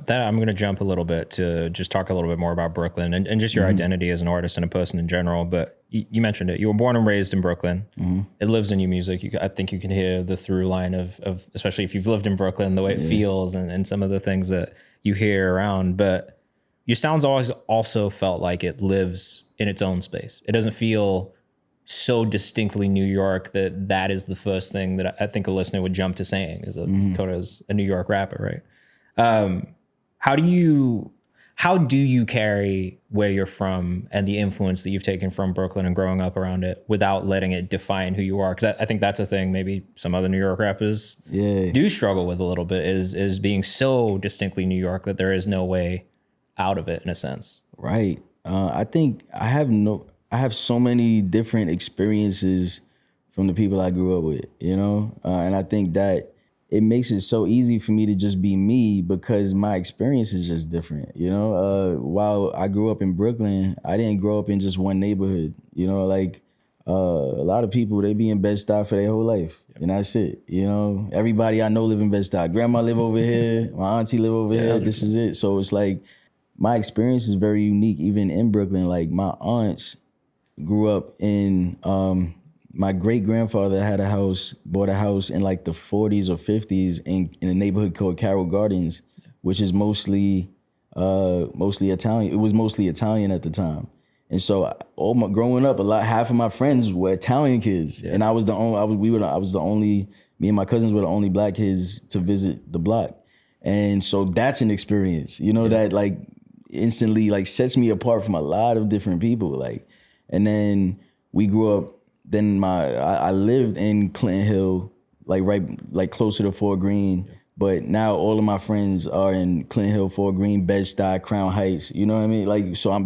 That I'm going to jump a little bit to just talk a little bit more about Brooklyn and just your identity as an artist and a person in general. But you mentioned it. You were born and raised in Brooklyn. It lives in your music. I think you can hear the through line of especially if you've lived in Brooklyn, the way it feels and some of the things that you hear around. But your sound's always also felt like it lives in its own space. It doesn't feel so distinctly New York that is the first thing that I think a listener would jump to saying is that Kota's a New York rapper, right? How do you carry where you're from and the influence that you've taken from Brooklyn and growing up around it without letting it define who you are? Because I think that's a thing maybe some other New York rappers do struggle with a little bit is being so distinctly New York that there is no way out of it in a sense. Right. I think I have so many different experiences from the people I grew up with, and I think that it makes it so easy for me to just be me because my experience is just different, While I grew up in Brooklyn, I didn't grow up in just one neighborhood, a lot of people, they be in Bed-Stuy for their whole life, and that's it, Everybody I know live in Bed-Stuy. Grandma live over here, my auntie live over here, this is it. So it's like, my experience is very unique, even in Brooklyn. Like, my aunts grew up in, my great-grandfather bought a house in like the 40s or 50s in a neighborhood called Carroll Gardens, which is mostly Italian. It was mostly Italian at the time. And so growing up, half of my friends were Italian kids. And I was the only, me and my cousins were the only black kids to visit the block. And so that's an experience, that like instantly like sets me apart from a lot of different people. Like, and then we grew up, then I lived in Clinton Hill, like closer to Fort Greene. But now all of my friends are in Clinton Hill, Fort Greene, Bed-Stuy, Crown Heights. You know what I mean? Like, so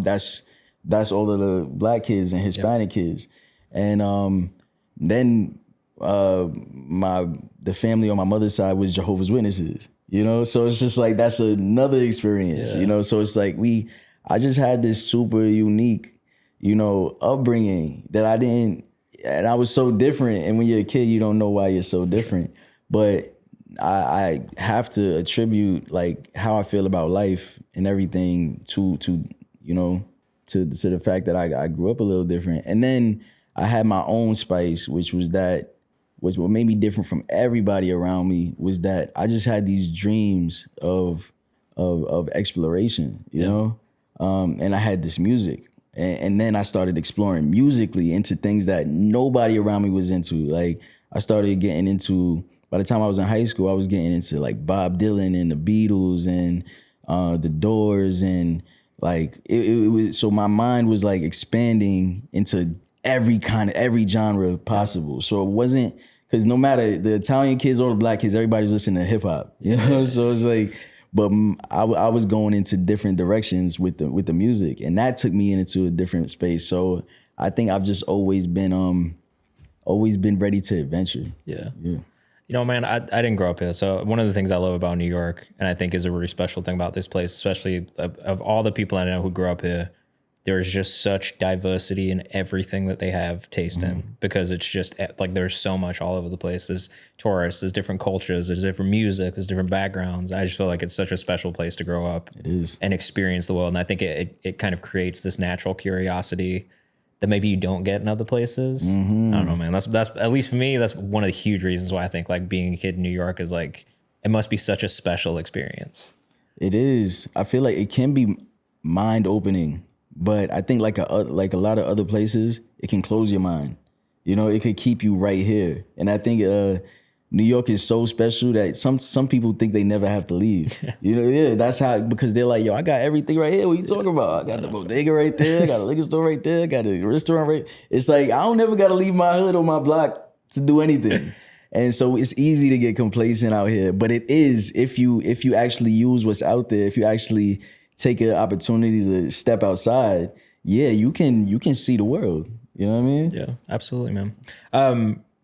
that's all of the black kids and Hispanic kids. And then the family on my mother's side was Jehovah's Witnesses. So it's just like that's another experience. So it's like I just had this super unique, upbringing that I didn't. And I was so different. And when you're a kid, you don't know why you're so different. But I have to attribute like how I feel about life and everything to the fact that I grew up a little different. And then I had my own spice, which was what made me different from everybody around me was that I just had these dreams of exploration, and I had this music. And then I started exploring musically into things that nobody around me was into. Like, I started getting into, by the time I was in high school, I was getting into like Bob Dylan and the Beatles and the Doors. And like, it was, so my mind was like expanding into every genre possible. So it wasn't, because no matter the Italian kids or the black kids, everybody was listening to hip hop, So it's like, but I was going into different directions with the music, and that took me into a different space. So I think I've just always been ready to adventure. Yeah. Man, I didn't grow up here. So one of the things I love about New York, and I think is a really special thing about this place, especially of all the people I know who grew up here, there's just such diversity in everything that they have taste in, because it's just like there's so much all over the place. There's tourists, there's different cultures, there's different music, there's different backgrounds. I just feel like it's such a special place to grow up. It is. And experience the world. And I think it kind of creates this natural curiosity that maybe you don't get in other places. I don't know, man. That's at least for me, that's one of the huge reasons why I think like being a kid in New York is like, it must be such a special experience. It is. I feel like it can be mind opening. But I think like a lot of other places, it can close your mind. It could keep you right here. And I think New York is so special that some people think they never have to leave. That's how, because they're like, yo, I got everything right here. What you talking about? I got the bodega right there. I got a liquor store right there. I got a restaurant right. It's like, I don't never got to leave my hood or my block to do anything. And so it's easy to get complacent out here. But it is, if you actually use what's out there, if you actually take an opportunity to step outside, you can see the world. You know what I mean? Yeah, absolutely, man.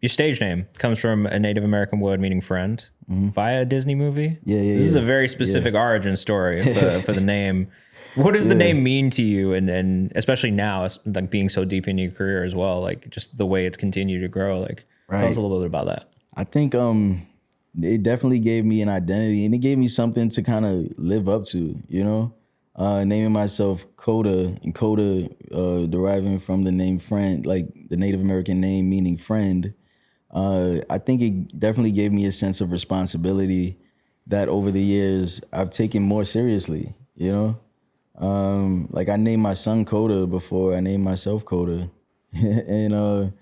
Your stage name comes from a Native American word meaning friend via a Disney movie. This is a very specific origin story for the name. What does the name mean to you? And especially now, like being so deep in your career as well, like just the way it's continued to grow. Like, tell us a little bit about that. I think it definitely gave me an identity, and it gave me something to kind of live up to, you know? Naming myself Kota, and Kota deriving from the name Friend, like the Native American name meaning friend. I think it definitely gave me a sense of responsibility that over the years I've taken more seriously, you know? Like I named my son Kota before I named myself Kota. And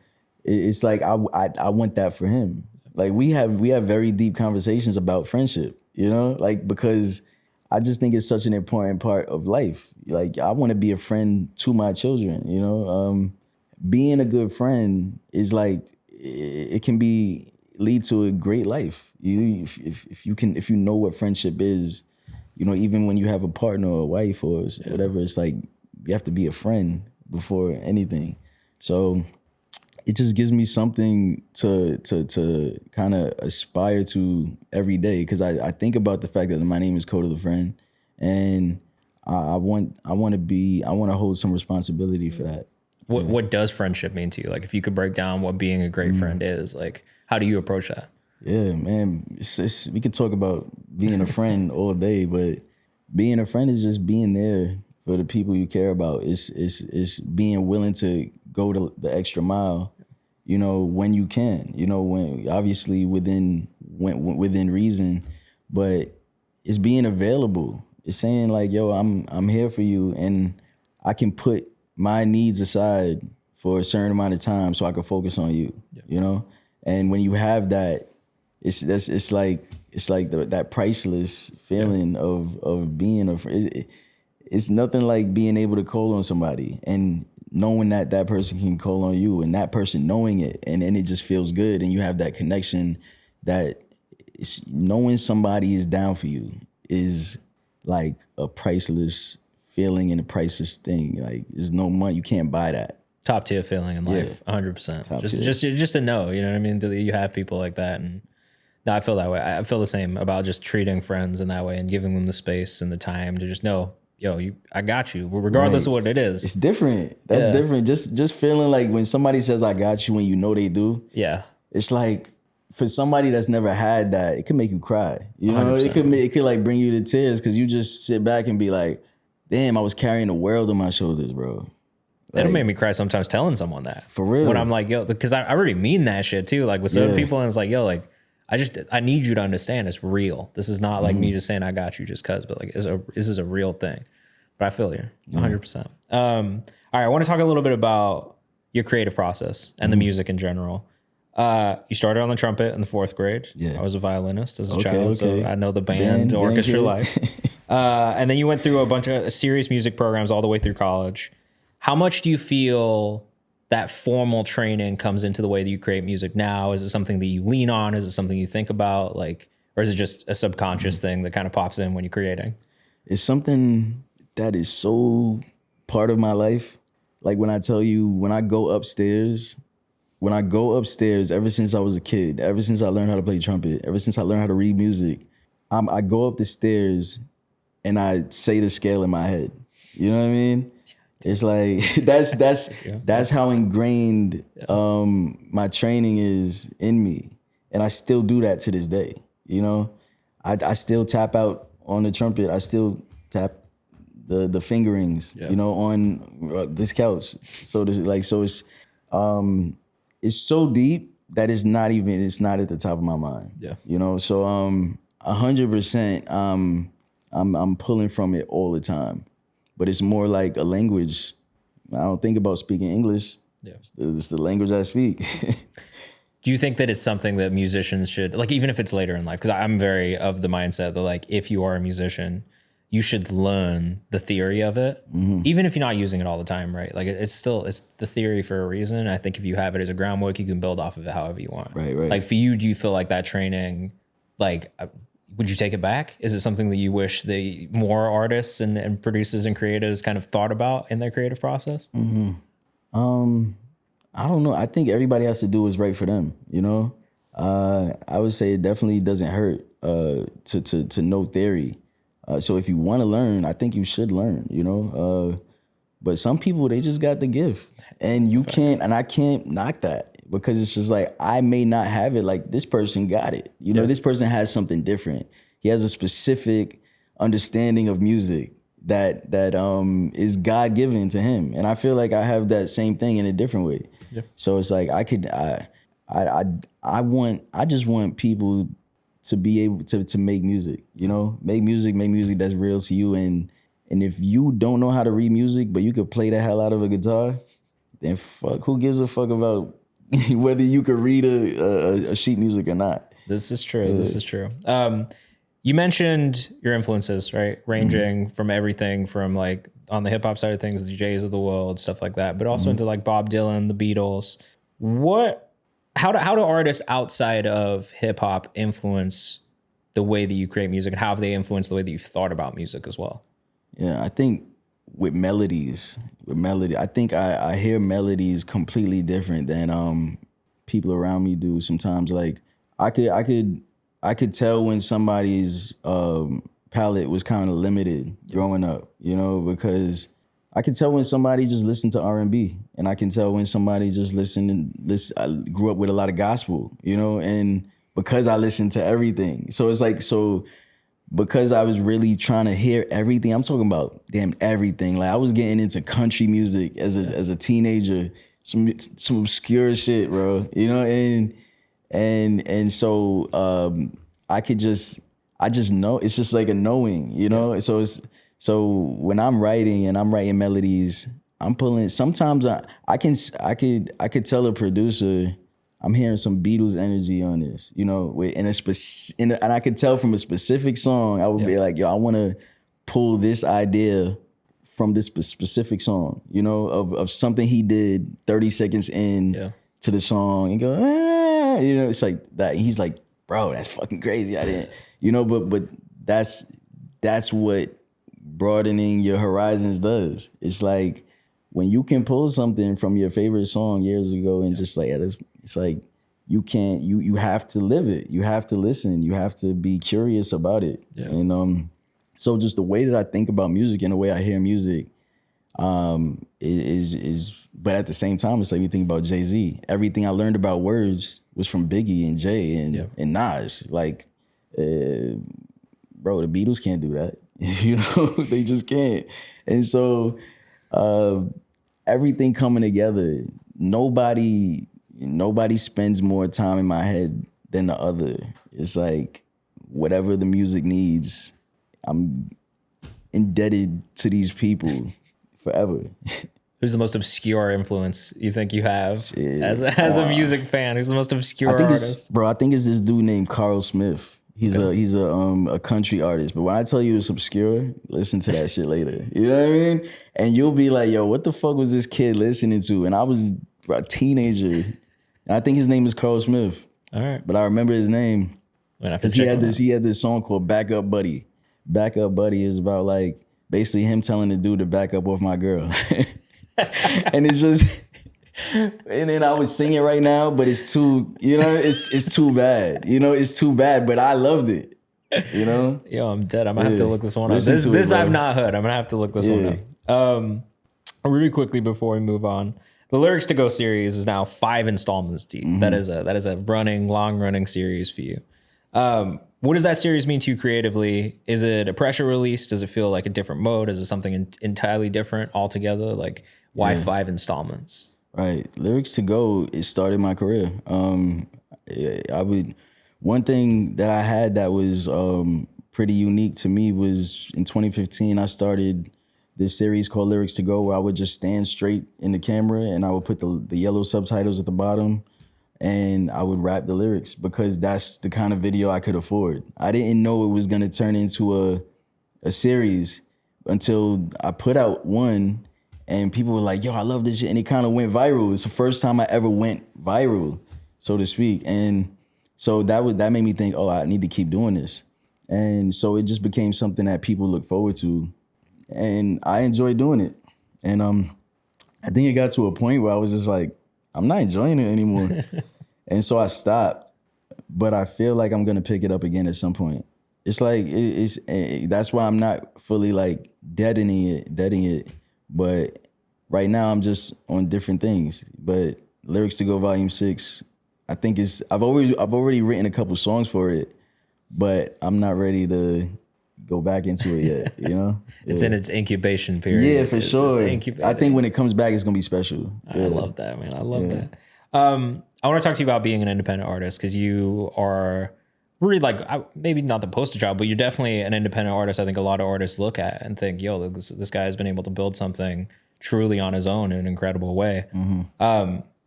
it's like I want that for him. Like we have very deep conversations about friendship, you know? Like because I just think it's such an important part of life. Like I want to be a friend to my children, you know? Being a good friend is like it can lead to a great life. If you know what friendship is, you know, even when you have a partner or a wife or whatever, it's like you have to be a friend before anything. So it just gives me something to kind of aspire to every day, because I think about the fact that my name is Kota the Friend, and I want to hold some responsibility for that. What does friendship mean to you? Like if you could break down what being a great friend is, like how do you approach that? Yeah, man, we could talk about being a friend all day, but being a friend is just being there for the people you care about. It's being willing to go to the extra mile, you know, when you can, you know, when obviously within reason, but it's being available. It's saying like, yo, I'm here for you, and I can put my needs aside for a certain amount of time so I can focus on you, you know? And when you have that, it's like that priceless feeling of being a friend. It's nothing like being able to call on somebody and knowing that that person can call on you, and that person knowing it, and it just feels good, and you have that connection. That it's knowing somebody is down for you is like a priceless feeling and a priceless thing. Like there's no money, you can't buy that. Top tier feeling in life, 100%. Just to know, you know what I mean? That you have people like that, and no, I feel that way. I feel the same about just treating friends in that way and giving them the space and the time to just know, yo, I got you, regardless of what it is. It's different. That's different. Just feeling like when somebody says I got you, when you know they do. Yeah. It's like for somebody that's never had that, it can make you cry. You know, 100%. It could like bring you to tears, because you just sit back and be like, damn, I was carrying the world on my shoulders, bro. Like, it'll make me cry sometimes telling someone that. For real. When I'm like, yo, because I already mean that shit too. Like with certain people, and it's like, yo, like I need you to understand it's real. This is not like me just saying I got you just cause, but like this is a real thing. But I feel you 100%. All right, I want to talk a little bit about your creative process and the music in general. You started on the trumpet in the 4th grade. Yeah. I was a violinist as a child, so I know the band orchestra life. And then you went through a bunch of serious music programs all the way through college. How much do you feel that formal training comes into the way that you create music now? Is it something that you lean on? Is it something you think about? Like, or is it just a subconscious thing that kind of pops in when you're creating? It's something that is so part of my life. Like when I tell you, when I go upstairs, ever since I was a kid, ever since I learned how to play trumpet, ever since I learned how to read music, I go up the stairs and I say the scale in my head. You know what I mean? It's like that's how ingrained my training is in me, and I still do that to this day. You know, I still tap out on the trumpet. I still tap the fingerings. You know, on this couch. So it's so deep that it's not at the top of my mind. Yeah, you know. So 100%. I'm pulling from it all the time. But it's more like a language. I don't think about speaking English. Yeah. It's the language I speak. Do you think that it's something that musicians should, like, even if it's later in life? Because I'm very of the mindset that, like, if you are a musician, you should learn the theory of it, even if you're not using it all the time, right? Like, it's the theory for a reason. I think if you have it as a groundwork, you can build off of it however you want. Right. Like, for you, do you feel like that training, like, would you take it back? Is it something that you wish more artists and producers and creators kind of thought about in their creative process? I don't know. I think everybody has to do what's right for them, you know? I would say it definitely doesn't hurt to know theory. So if you want to learn, I think you should learn, you know? But some people, they just got the gift. And you can't, and I can't knock that. because it's just like, I may not have it like this person got it. You know, this person has something different. He has a specific understanding of music that is God-given to him. And I feel like I have that same thing in a different way. Yeah. So it's like I just want people to be able to make music, you know, make music that's real to you. And if you don't know how to read music, but you could play the hell out of a guitar, then fuck, who gives a fuck about whether you could read a sheet music or not? This is true. This is true. You mentioned your influences, right? Ranging from everything from like on the hip hop side of things, the Jays of the world, stuff like that, but also into like Bob Dylan, the Beatles. How do artists outside of hip hop influence the way that you create music, and how have they influenced the way that you've thought about music as well? Yeah, I think with melody, I think I hear melodies completely different than people around me do sometimes. Like I could tell when somebody's palette was kind of limited growing up, you know, because I can tell when somebody just listened to R&B, and I can tell when somebody just I grew up with a lot of gospel, you know, and because I listened to everything. So it's like, because I was really trying to hear everything, I'm talking about damn everything. Like I was getting into country music as a teenager, some obscure shit, bro, you know, and so I just know, it's just like a knowing, you know. So when I'm writing melodies, I'm pulling. Sometimes I could tell a producer I'm hearing some Beatles energy on this, you know, and I could tell from a specific song. I would be like, yo, I want to pull this idea from this specific song, you know, of something he did 30 seconds in to the song, and go, you know, it's like that. He's like, bro, that's fucking crazy. I didn't, you know, but that's what broadening your horizons does. It's like when you can pull something from your favorite song years ago and just like, it's like you have to live it. You have to listen. You have to be curious about it. Yeah. And so just the way that I think about music and the way I hear music is but at the same time, it's like you think about Jay-Z. Everything I learned about words was from Biggie and Jay and Nas. Like, bro, the Beatles can't do that. You know, they just can't. And so everything coming together, nobody spends more time in my head than the other. It's like whatever the music needs, I'm indebted to these people forever. Who's the most obscure influence you think you have as a music fan? Who's the most obscure artist? I think it's this dude named Carl Smith. He's a country artist. But when I tell you it's obscure, listen to that shit later. You know what I mean? And you'll be like, yo, what the fuck was this kid listening to? And I was a teenager. And I think his name is Carl Smith. All right. But I remember his name because he had this song called Back Up Buddy. Back Up Buddy is about like basically him telling the dude to back up off my girl. And it's just, and then I would sing it right now, but it's too, you know, it's too bad. You know, it's too bad, but I loved it. You know? Yo, I'm dead. I'm gonna have to look this one up. This I've not heard. I'm gonna have to look this one up. Really quickly before we move on, the Lyrics to Go series is now 5 installments deep. Mm-hmm. That is a long running series for you. What does that series mean to you creatively? Is it a pressure release? Does it feel like a different mode? Is it something entirely different altogether? Like, why 5 installments? Right. Lyrics to Go, it started my career. One thing that I had that was pretty unique to me was in 2015, I started this series called Lyrics to Go, where I would just stand straight in the camera and I would put the yellow subtitles at the bottom and I would rap the lyrics because that's the kind of video I could afford. I didn't know it was gonna turn into a series until I put out one and people were like, yo, I love this shit. And it kind of went viral. It's the first time I ever went viral, so to speak. And so that made me think, oh, I need to keep doing this. And so it just became something that people look forward to. And I enjoy doing it. And I think it got to a point where I was just like, I'm not enjoying it anymore. And so I stopped. But I feel like I'm gonna pick it up again at some point. It's like, that's why I'm not fully like deading it. But right now I'm just on different things. But Lyrics to Go Volume 6. I think I've already written a couple songs for it, but I'm not ready to go back into it yet, you know? It's in its incubation period. Yeah, for sure. I think when it comes back, it's gonna be special. I love that, man. I love that. I want to talk to you about being an independent artist, because you are really like, maybe not the poster child, but you're definitely an independent artist. I think a lot of artists look at and think, yo, this guy has been able to build something truly on his own in an incredible way.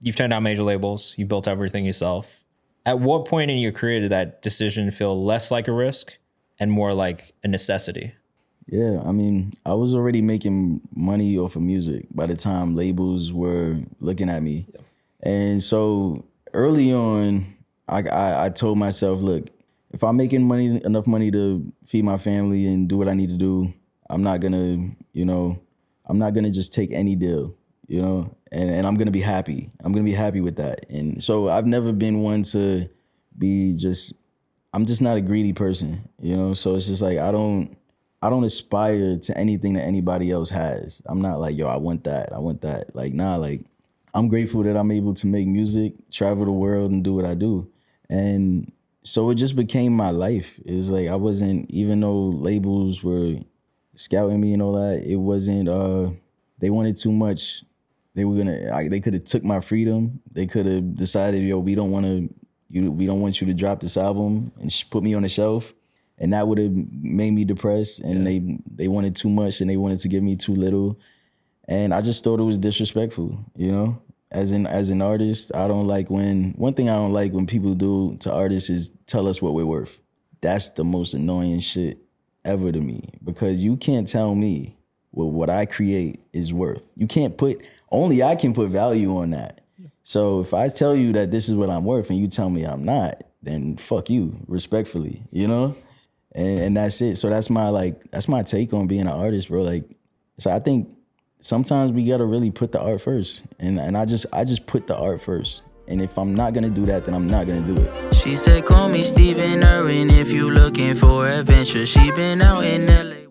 You've turned down major labels. You built everything yourself. At what point in your career did that decision feel less like a risk and more like a necessity? Yeah, I mean, I was already making money off of music by the time labels were looking at me. Yeah. And so early on, I told myself, look, if I'm making enough money to feed my family and do what I need to do, I'm not gonna just take any deal, you know, and I'm gonna be happy. I'm gonna be happy with that. And so I've never been one to be I'm just not a greedy person, you know? So it's just like, I don't aspire to anything that anybody else has. I'm not like, yo, I want that. Like, nah, like, I'm grateful that I'm able to make music, travel the world, and do what I do. And so it just became my life. It was like, I wasn't, even though labels were scouting me and all that, it wasn't, they wanted too much. They could have took my freedom. They could have decided, yo, we don't want you to drop this album and put me on the shelf. And that would have made me depressed. And they wanted too much, and they wanted to give me too little. And I just thought it was disrespectful, you know? As an artist, one thing I don't like when people do to artists is tell us what we're worth. That's the most annoying shit ever to me, because you can't tell me what I create is worth. Only I can put value on that. So if I tell you that this is what I'm worth and you tell me I'm not, then fuck you, respectfully, you know? And that's it. So that's my take on being an artist, bro. Like, so I think sometimes we gotta really put the art first. And I just put the art first. And if I'm not gonna do that, then I'm not gonna do it. She said, call me Stephen Irwin if you looking for adventure. She been out in LA.